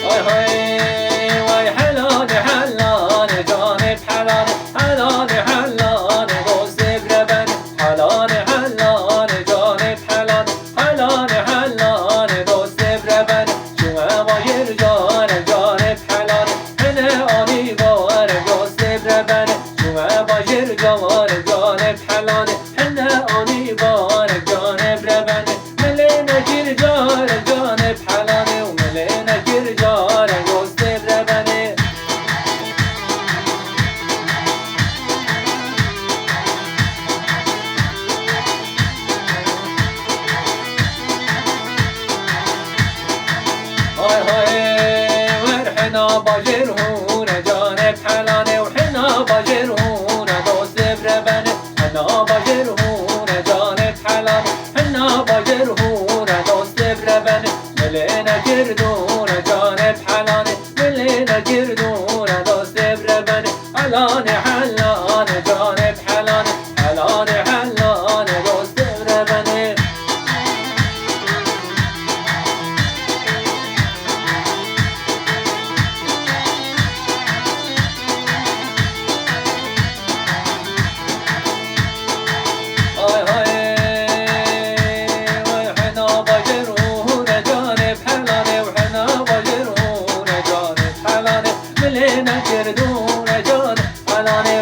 هاي هاي وای حلال حلال جانب حلال حلال حلال دوست بربن حلال حلال جانب حلال حلال حلال دوست بربن شما بایر جانب حلال هنه آنی بار دوست بربن شما بایر جانب حلال هنه آنی بار جانب بربن ملی نگیر جانب حلال و ملی نگیر دوست بربن های های ورحنا باجرهون جانب حلانه وحنا باجرهون دوست بربن حنا باجرهون جانب حلانه حنا باجرهون دوست بربن ملينا كردون جانب حلانه ملينا كردون دوست بربن حلانه حلانه جانب حلانه حلانه حلانه دوست بربن هاي هاي وحنا باجرون جانب حلانه وحنا باجرون جانب حلانه ملينا كردون جانب حلانه